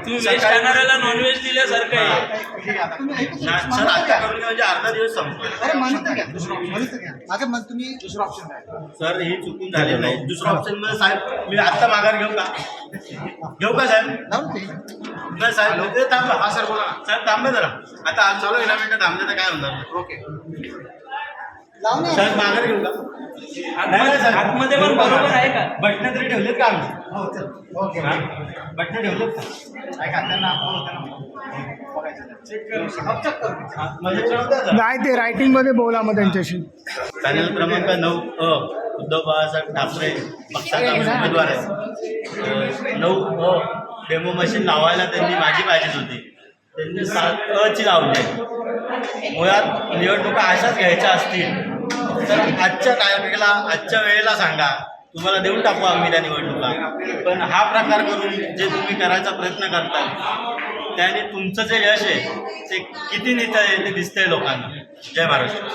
तुम्ही veg खाणाऱ्याला non veg दिल्यासारखं आहे. सर आता करून म्हणजे अर्धा दिवस संपतो. अरे म्हणत घ्या माझं मग तुम्ही दुसरा ऑप्शन काय सर ही चुकून झाली नाही. दुसरा ऑप्शन मध्ये साहेब मी आत्ता माघार घेऊ का साहेब? लावून ते नाही साहेब ते थांबा. हा सर बोला साहेब थांबा जरा. आता आज चालू आहे ना मिनिटं थांबले तर काय होणार. ओके लावून या. साहेब माघार घेऊ का? आतमध्ये पण बरोबर आहे का? बटणं तरी ठेवलेत का आम्ही? हो चल ओके बटणं ठेवलेत का? ऐका त्यांना आपण होतं बघायचं चेक करू म्हणजे कळवता जरा. नाही ते रायटिंग मध्ये बोला मग त्यांच्याशी. पॅनल क्रमांक 9 उद्धव बाळासाहेब ठाकरे पक्षाचा उमेदवार आहे. 9 डेमो मशीन लावायला त्यांनी माझी पाहिजेच होती. त्यांनी 7 ची लावली आहे. मुळात निवडणुका अशाच घ्यायच्या असतील तर आजच्या तारखेला आजच्या वेळेला सांगा, तुम्हाला देऊन टाकू आम्ही त्या निवडणुका. पण हा प्रकार करून जे तुम्ही करायचा प्रयत्न करता त्याने तुमचं जे यश आहे ते किती नित आहे ते दिसतंय लोकांना. जय महाराष्ट्र.